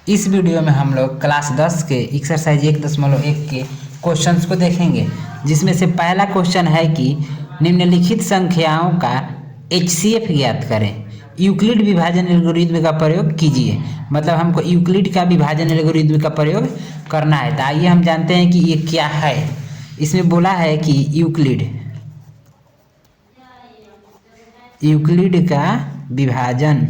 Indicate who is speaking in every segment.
Speaker 1: इस वीडियो में हम लोग क्लास 10 के एक्सरसाइज 1.1 के क्वेश्चंस को देखेंगे, जिसमें से पहला क्वेश्चन है कि निम्नलिखित संख्याओं का HCF ज्ञात करें। यूक्लिड विभाजन एल्गोरिथ्म का प्रयोग कीजिए। मतलब हमको यूक्लिड का विभाजन एल्गोरिथ्म का प्रयोग करना है। तो आइए हम जानते हैं कि ये क्या है। इसमें बोला है कि यूक्लिड का विभाजन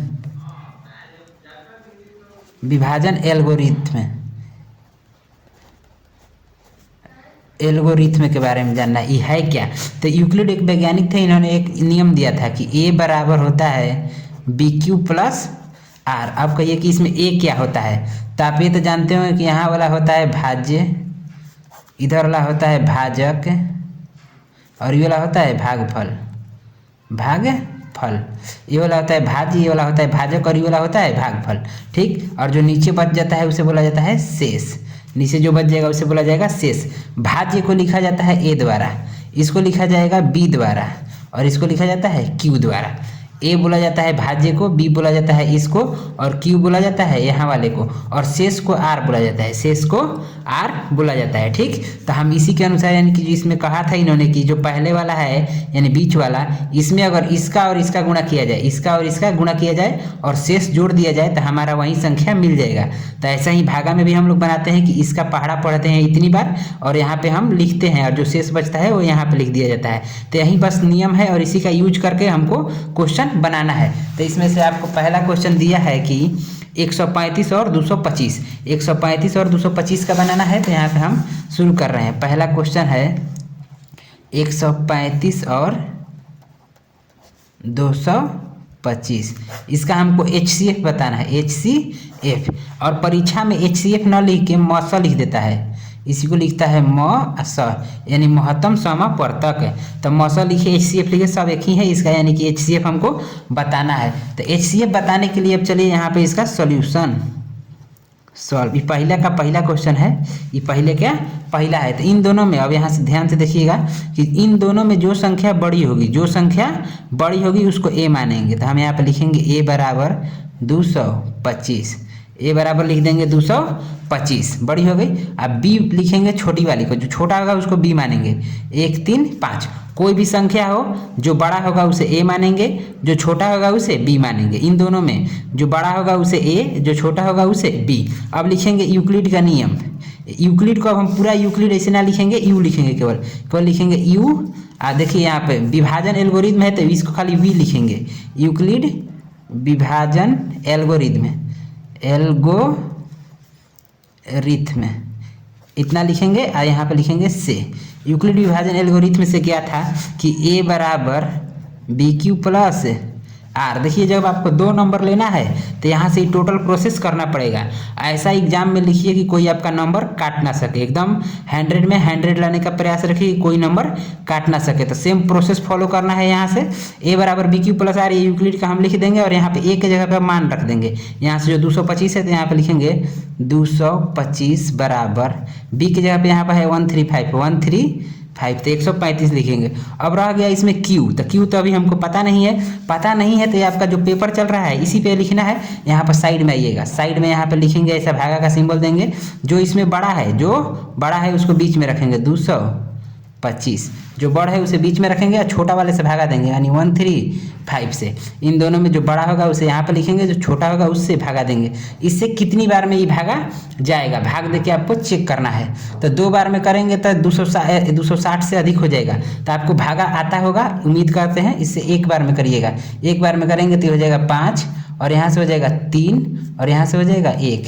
Speaker 1: एल्गोरिथ्म के बारे में जानना ये है क्या। तो यूक्लिड एक वैज्ञानिक थे, इन्होंने एक नियम दिया था कि A बराबर होता है BQ प्लस R। अब कहिए कि इसमें A क्या होता है। तो आप ये तो जानते हो कि यहाँ वाला होता है भाज्य, इधर वाला होता है भाजक और ये वाला होता है भागफल। ये वाला होता है भाज्य, ये वाला होता है भाजक और ये वाला होता है भागफल। ठीक, और जो नीचे बच जाता है उसे बोला जाता है शेष। नीचे जो बच जाएगा उसे बोला जाएगा शेष। भाज्य को लिखा जाता है A द्वारा, इसको लिखा जाएगा B द्वारा और इसको लिखा जाता है Q द्वारा। A बोला जाता है भाज्य को, B बोला जाता है इसको और Q बोला जाता है यहाँ वाले को, और शेष को R बोला जाता है। ठीक, तो हम इसी के अनुसार यानी कि इसमें कहा था इन्होंने कि जो पहले वाला है यानी बीच वाला, इसमें अगर इसका और इसका गुणा किया जाए, इसका और इसका गुणा किया जाए और शेष जोड़ दिया जाए तो हमारा वही संख्या मिल जाएगा। तो ऐसा ही भागा में भी हम लोग बनाते हैं कि इसका पहाड़ा पढ़ते हैं इतनी बार और यहाँ पे हम लिखते हैं और जो शेष बचता है वो यहाँ पे लिख दिया जाता है। तो यही बस नियम है और इसी का यूज करके हमको क्वेश्चन बनाना है। तो इसमें से आपको पहला क्वेश्चन दिया है कि 135 और 225, 135 और 225 का बनाना है। तो यहाँ पे हम शुरू कर रहे हैं। पहला क्वेश्चन है 135 और 225, इसका हमको HCF बताना है, HCF। और परीक्षा में HCF न लिख के मस लिख देता है, इसी को लिखता है मस यानी महत्तम समापर्तक। तो मस लिखे HCF लिखे, सब एक ही है इसका, यानी कि HCF हमको बताना है। तो HCF बताने के लिए अब चलिए यहाँ पे इसका सॉल्यूशन सॉल्व। ये पहला क्वेश्चन है, ये पहला है। तो इन दोनों में अब यहाँ से ध्यान से देखिएगा कि इन दोनों में जो संख्या बड़ी होगी उसको A मानेंगे। तो हम यहाँ पे लिखेंगे A बराबर 225, A बराबर लिख देंगे 225, बड़ी हो गई। अब B लिखेंगे छोटी वाली को, जो छोटा होगा उसको B मानेंगे। 1 3 5, कोई भी संख्या हो जो बड़ा होगा उसे A मानेंगे, जो छोटा होगा उसे B मानेंगे। इन दोनों में जो बड़ा होगा उसे A, जो छोटा होगा उसे B। अब लिखेंगे यूक्लिड का नियम। यूक्लिड को अब हम पूरा यूक्लिड ऐसे ना लिखेंगे, U लिखेंगे, केवल लिखेंगे U। देखिए यहाँ पे विभाजन एल्गोरिथ्म है तो इसको खाली V लिखेंगे। यूक्लिड विभाजन एल्गोरिथ्म इतना लिखेंगे और यहाँ पे लिखेंगे से। यूक्लिड विभाजन एल्गोरिथ्म से क्या था कि A बराबर BQ प्लस R। देखिए जब आपको 2 नंबर लेना है तो यहाँ से टोटल प्रोसेस करना पड़ेगा। ऐसा एग्जाम में लिखिए कि कोई आपका नंबर काट ना सके, एकदम 100 में 100 लाने का प्रयास रखिए कि कोई नंबर काट ना सके। तो सेम प्रोसेस फॉलो करना है। यहाँ से A बराबर BQ प्लस R, ये यूक्लिड का हम लिख देंगे और यहाँ पे A के जगह पर मान रख देंगे। यहाँ से जो 225 है तो यहाँ पे लिखेंगे 225 बराबर B की जगह पे यहाँ पर है 135, तो 135 लिखेंगे। अब रह गया इसमें Q। तो Q तो अभी हमको पता नहीं है तो ये आपका जो पेपर चल रहा है इसी पे लिखना है। यहाँ पर साइड में आइएगा, साइड में यहाँ पे लिखेंगे, ऐसा भागा का सिंबल देंगे। जो इसमें बड़ा है उसको बीच में रखेंगे 225, जो बड़ा है उसे बीच में रखेंगे और छोटा वाले से भागा देंगे यानी 135 से। इन दोनों में जो बड़ा होगा उसे यहाँ पे लिखेंगे, जो छोटा होगा उससे भागा देंगे। इससे कितनी बार में ये भागा जाएगा, भाग दे के आपको चेक करना है। तो 2 बार में करेंगे तो 260 से अधिक हो जाएगा। तो आपको भागा आता होगा, उम्मीद करते हैं। इससे 1 बार में करिएगा, 1 बार में करेंगे तो हो जाएगा 5 और यहाँ से हो जाएगा 3 और यहाँ से हो जाएगा 1।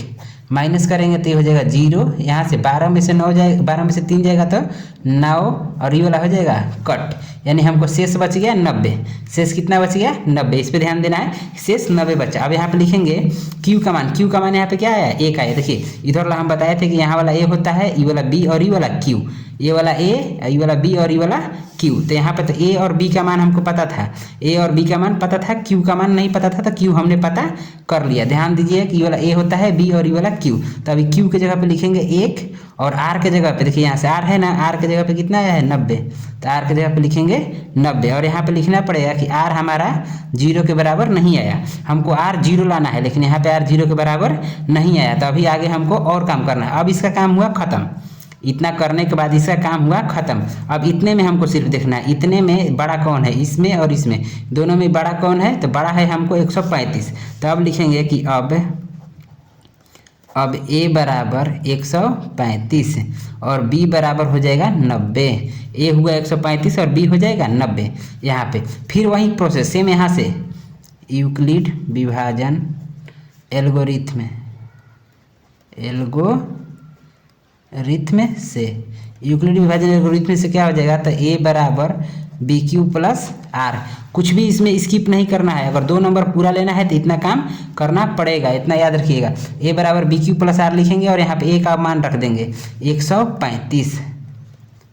Speaker 1: माइनस करेंगे तो ये हो जाएगा 0। यहाँ से 12 में से 9 जाएगा, 12 में से 3 जाएगा तो 9 और ये वाला हो जाएगा कट, यानी हमको शेष बच गया 90। शेष कितना बच गया 90, इस पे ध्यान देना है। शेष 90 बचा। अब यहाँ पे लिखेंगे Q का मान यहाँ पे क्या आया 1 आया। देखिए इधर वाला हम बताए थे कि यहाँ वाला A होता है, ये वाला B और ये वाला Q। ये वाला ए, ये वाला बी और ये वाला क्यू। तो यहाँ पे तो ए और बी का मान हमको पता था, ए और बी का मान पता था, क्यू का मान नहीं पता था, तो क्यू हमने पता कर लिया। ध्यान दीजिए कि ये वाला ए होता है, बी और ये वाला क्यू। तो अभी क्यू के जगह पे लिखेंगे 1 और आर के जगह पे देखिए यहाँ से आर है ना, आर के जगह पे कितना आया है 90, तो आर के जगह पे लिखेंगे 90। और यहाँ पे लिखना पड़ेगा कि आर हमारा 0 के बराबर नहीं आया, हमको आर 0 लाना है, लेकिन यहाँ पे आर 0 के बराबर नहीं आया। तो अभी आगे हमको और काम करना है। अब इसका काम हुआ खत्म, इतना करने के बाद इसका काम हुआ खत्म। अब इतने में हमको सिर्फ देखना है, इतने में बड़ा कौन है, इसमें और इसमें, दोनों में बड़ा कौन है, तो बड़ा है हमको 135। तो अब लिखेंगे कि अब a बराबर 135 और b बराबर हो जाएगा 90। a हुआ 135 और b हो जाएगा 90। यहाँ पे फिर वही प्रोसेस सेम, यहाँ से यूक्लिड विभाजन एल्गोरिथम से, यूक्लिड विभाजन एल्गोरिथम से क्या हो जाएगा, तो a बराबर बी क्यू प्लस आर। कुछ भी इसमें स्किप नहीं करना है, अगर 2 नंबर पूरा लेना है तो इतना काम करना पड़ेगा, इतना याद रखिएगा। a बराबर बी क्यू प्लस आर लिखेंगे और यहाँ पे a का मान रख देंगे 135,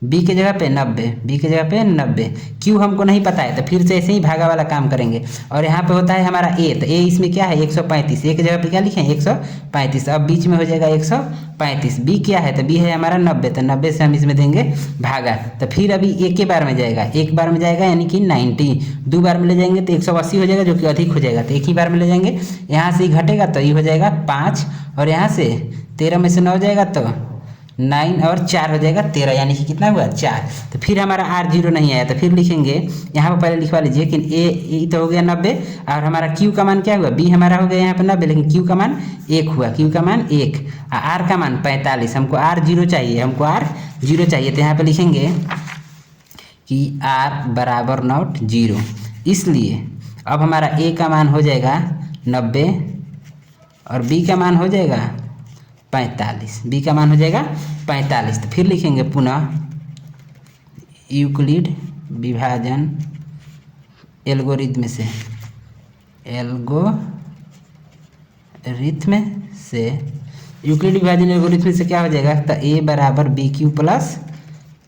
Speaker 1: b के जगह पे 90, b के जगह पे 90, q हमको नहीं पता है तो फिर से ऐसे ही भागा वाला काम करेंगे। और यहाँ पे होता है हमारा a, तो a इसमें क्या है 135, a के जगह पे क्या लिखे 135, अब बीच में हो जाएगा 135, b क्या है तो b है हमारा 90, तो 90 से हम इसमें देंगे भागा। तो फिर अभी एक के बार में जाएगा, एक बार में जाएगा यानी कि 90, 2 बार में ले जाएंगे तो 180 हो जाएगा, जो कि अधिक हो जाएगा, तो एक ही बार में ले जाएंगे। यहाँ से ही घटेगा तो ये हो जाएगा 5 और यहाँ से 13 में से 9 जाएगा तो 9 और 4 हो जाएगा 13, यानी कि कितना हुआ 4। तो फिर हमारा आर 0 नहीं आया, तो फिर लिखेंगे यहाँ पर पहले लिखवा लीजिए कि ए तो हो गया 90 और हमारा क्यू का मान क्या हुआ, बी हमारा हो गया यहाँ पे 90, लेकिन क्यू का मान 1 हुआ, क्यू का मान 1, आर का मान 45, हमको आर 0 चाहिए, हमको आर 0 चाहिए। तो यहाँ पे लिखेंगे कि आर बराबर नॉट 0, इसलिए अब हमारा ए का मान हो जाएगा 90 और बी का मान हो जाएगा 45, बी का मान हो जाएगा 45। तो फिर लिखेंगे पुनः यूक्लिड विभाजन एल्गोरिथम से यूक्लिड विभाजन एल्गोरिथम से क्या हो जाएगा, तो a बराबर b q plus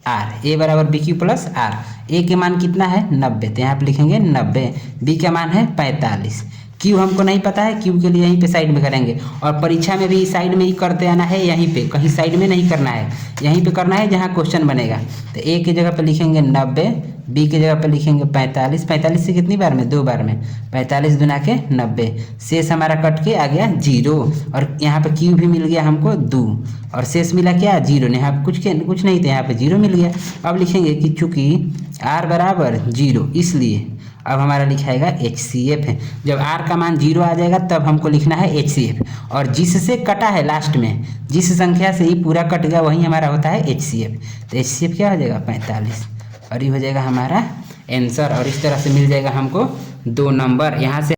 Speaker 1: r, a बराबर b q plus r. a के मान कितना है 90, तो यहाँ पे लिखेंगे 90, b का मान है 45, क्यू हमको नहीं पता है, क्यू के लिए यहीं पे साइड में करेंगे। और परीक्षा में भी साइड में ही करते आना है, यहीं पे कहीं साइड में नहीं करना है, यहीं पे करना है जहाँ क्वेश्चन बनेगा। तो ए के जगह पे लिखेंगे 90, बी के जगह पे लिखेंगे 45, 45 से कितनी बार में 2 बार में, 45 दुना के 90, शेष हमारा कट के आ गया 0 और यहाँ पे क्यू भी मिल गया हमको 2 और शेष मिला क्या 0, यहाँ पे कुछ नहीं था, यहाँ पे 0 मिल गया। अब लिखेंगे कि चूँकि r बराबर 0 इसलिए अब हमारा लिखाएगा HCF है। जब r का मान 0 आ जाएगा तब हमको लिखना है HCF, और जिससे कटा है लास्ट में, जिस संख्या से ही पूरा कट गया वही हमारा होता है HCF। तो HCF क्या हो जाएगा 45 और ये हो जाएगा हमारा आंसर। और इस तरह से मिल जाएगा हमको 2 नंबर। यहाँ से